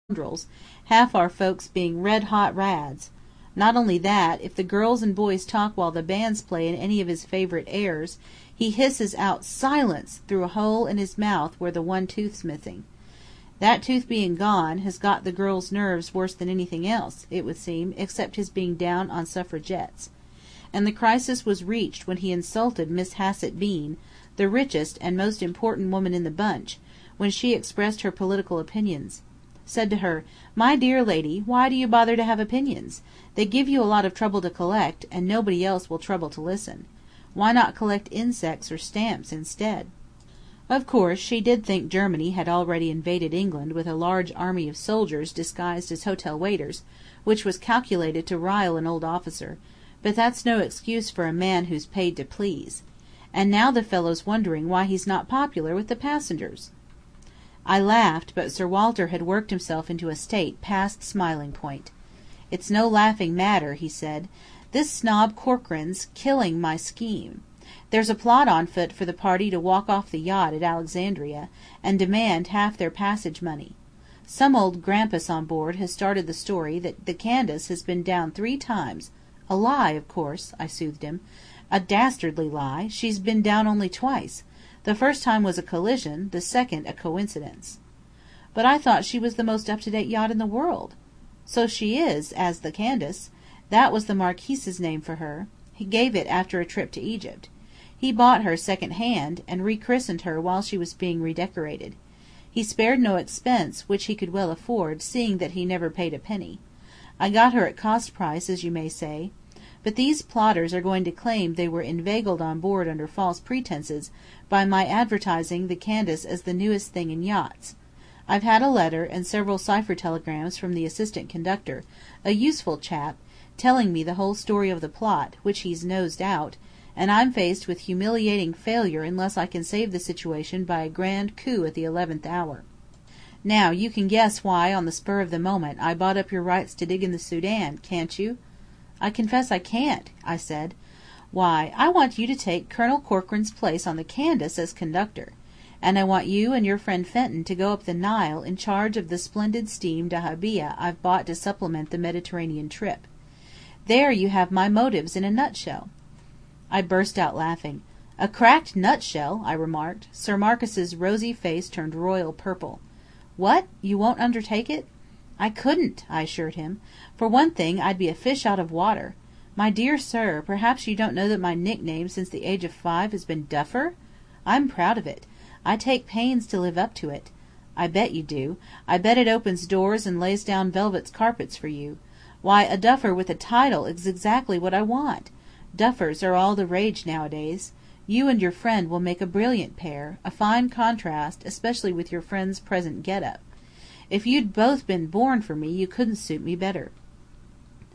scoundrels, half our folks being red-hot rads. Not only that, if the girls and boys talk while the bands play in any of his favourite airs, he hisses out "Silence!" through a hole in his mouth where the one tooth's missing. That tooth being gone has got the girls' nerves worse than anything else, it would seem, except his being down on suffragettes. And the crisis was reached when he insulted Miss Hassett Bean, the richest and most important woman in the bunch, when she expressed her political opinions. Said to her, "My dear lady, why do you bother to have opinions? They give you a lot of trouble to collect, and nobody else will trouble to listen. Why not collect insects or stamps instead?" Of course, she did think Germany had already invaded England with a large army of soldiers disguised as hotel waiters, which was calculated to rile an old officer, but that's no excuse for a man who's paid to please. And now the fellow's wondering why he's not popular with the passengers. I laughed, but Sir Walter had worked himself into a state past smiling point. "It's no laughing matter," he said. "This snob Corcoran's killing my scheme. There's a plot on foot for the party to walk off the yacht at Alexandria, and demand half their passage money. Some old grampus on board has started the story that the Candace has been down 3 times. A lie, of course," I soothed him. "A dastardly lie. She's been down only twice. The first time was a collision, the second a coincidence." "But I thought she was the most up-to-date yacht in the world." "So she is, as the Candace. That was the Marquis's name for her. He gave it after a trip to Egypt. He bought her second hand, and rechristened her while she was being redecorated. He spared no expense, which he could well afford, seeing that he never paid a penny. I got her at cost price, as you may say. But these plotters are going to claim they were inveigled on board under false pretences by my advertising the Candace as the newest thing in yachts. I've had a letter and several cipher telegrams from the assistant conductor, a useful chap, telling me the whole story of the plot, which he's nosed out, and I'm faced with humiliating failure unless I can save the situation by a grand coup at the 11th hour. Now you can guess why on the spur of the moment I bought up your rights to dig in the Sudan, can't you?" "I confess I can't," I said. "Why, I want you to take Colonel Corcoran's place on the Candace as conductor, and I want you and your friend Fenton to go up the Nile in charge of the splendid steam dahabeah I've bought to supplement the Mediterranean trip. There you have my motives in a nutshell." I burst out laughing. "A cracked nutshell," I remarked. Sir Marcus's rosy face turned royal purple. "What? You won't undertake it?" "I couldn't," I assured him. "For one thing, I'd be a fish out of water. My dear sir, perhaps you don't know that my nickname since the age of 5 has been Duffer? I'm proud of it. I take pains to live up to it. I bet you do. I bet it opens doors and lays down velvet carpets for you. Why, a duffer with a title is exactly what I want. Duffers are all the rage nowadays. You and your friend will make a brilliant pair, a fine contrast, especially with your friend's present get-up. If you'd both been born for me, you couldn't suit me better."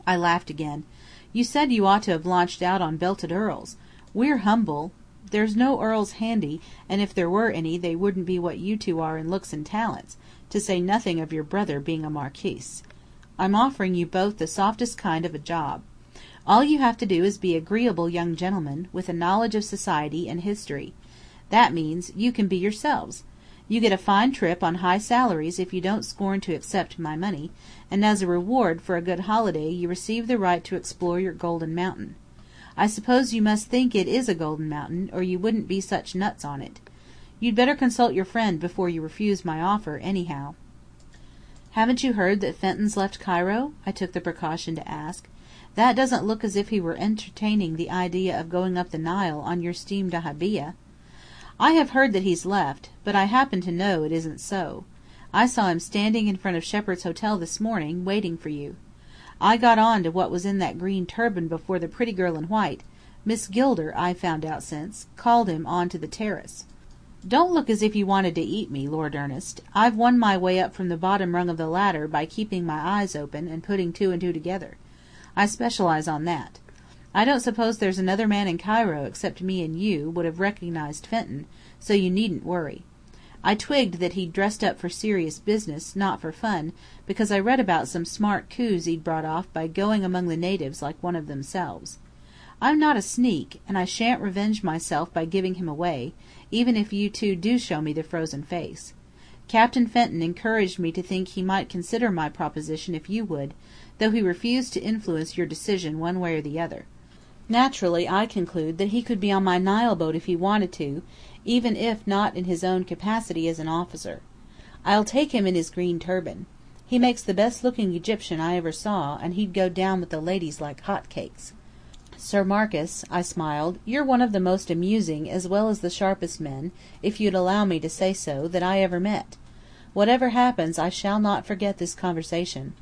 I laughed again. "You said you ought to have launched out on belted earls. We're humble. There's no earls handy, and if there were any they wouldn't be what you two are in looks and talents, to say nothing of your brother being a marquise. I'm offering you both the softest kind of a job. All you have to do is be agreeable young gentlemen, with a knowledge of society and history. That means, you can be yourselves. You get a fine trip on high salaries if you don't scorn to accept my money, and as a reward for a good holiday you receive the right to explore your golden mountain. I suppose you must think it is a golden mountain, or you wouldn't be such nuts on it. You'd better consult your friend before you refuse my offer, anyhow." "Haven't you heard that Fenton's left Cairo?" I took the precaution to ask. "That doesn't look as if he were entertaining the idea of going up the Nile on your steam dahabeah." "I have heard that he's left, but I happen to know it isn't so. I saw him standing in front of Shepherd's Hotel this morning, waiting for you. I got on to what was in that green turban before the pretty girl in white, Miss Gilder, I've found out since, called him on to the terrace. Don't look as if you wanted to eat me, Lord Ernest. I've won my way up from the bottom rung of the ladder by keeping my eyes open and putting 2 and 2 together. I specialize on that. I don't suppose there's another man in Cairo except me and you would have recognized Fenton, so you needn't worry. I twigged that he'd dressed up for serious business, not for fun, because I read about some smart coups he'd brought off by going among the natives like one of themselves. I'm not a sneak, and I shan't revenge myself by giving him away, even if you two do show me the frozen face. Captain Fenton encouraged me to think he might consider my proposition if you would, though he refused to influence your decision one way or the other. Naturally, I conclude that he could be on my Nile boat if he wanted to, even if not in his own capacity as an officer. I'll take him in his green turban. He makes the best-looking Egyptian I ever saw, and he'd go down with the ladies like hot cakes. Sir Marcus, I smiled, you're one of the most amusing as well as the sharpest men, if you'd allow me to say so, that I ever met. Whatever happens, I shall not forget this conversation.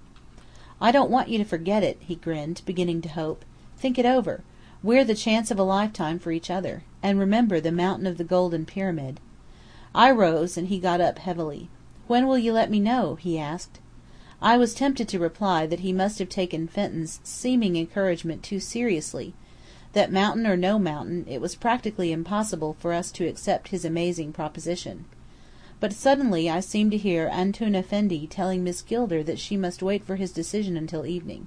I don't want you to forget it, he grinned, beginning to hope. Think it over. We're the chance of a lifetime for each other. And remember the mountain of the golden pyramid. I rose, and he got up heavily. When will you let me know? He asked. I was tempted to reply that he must have taken Fenton's seeming encouragement too seriously, that mountain or no mountain, it was practically impossible for us to accept his amazing proposition. But suddenly I seemed to hear Antoun Effendi telling Miss Gilder that she must wait for his decision until evening.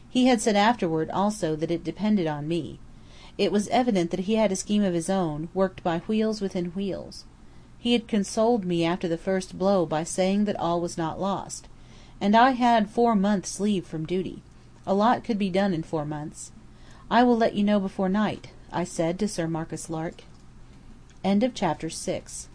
He had said afterward also that it depended on me. It was evident that he had a scheme of his own, worked by wheels within wheels. He had consoled me after the first blow by saying that all was not lost. And I had 4 months' leave from duty. A lot could be done in 4 months. I will let you know before night, I said to Sir Marcus Lark. End of chapter 6.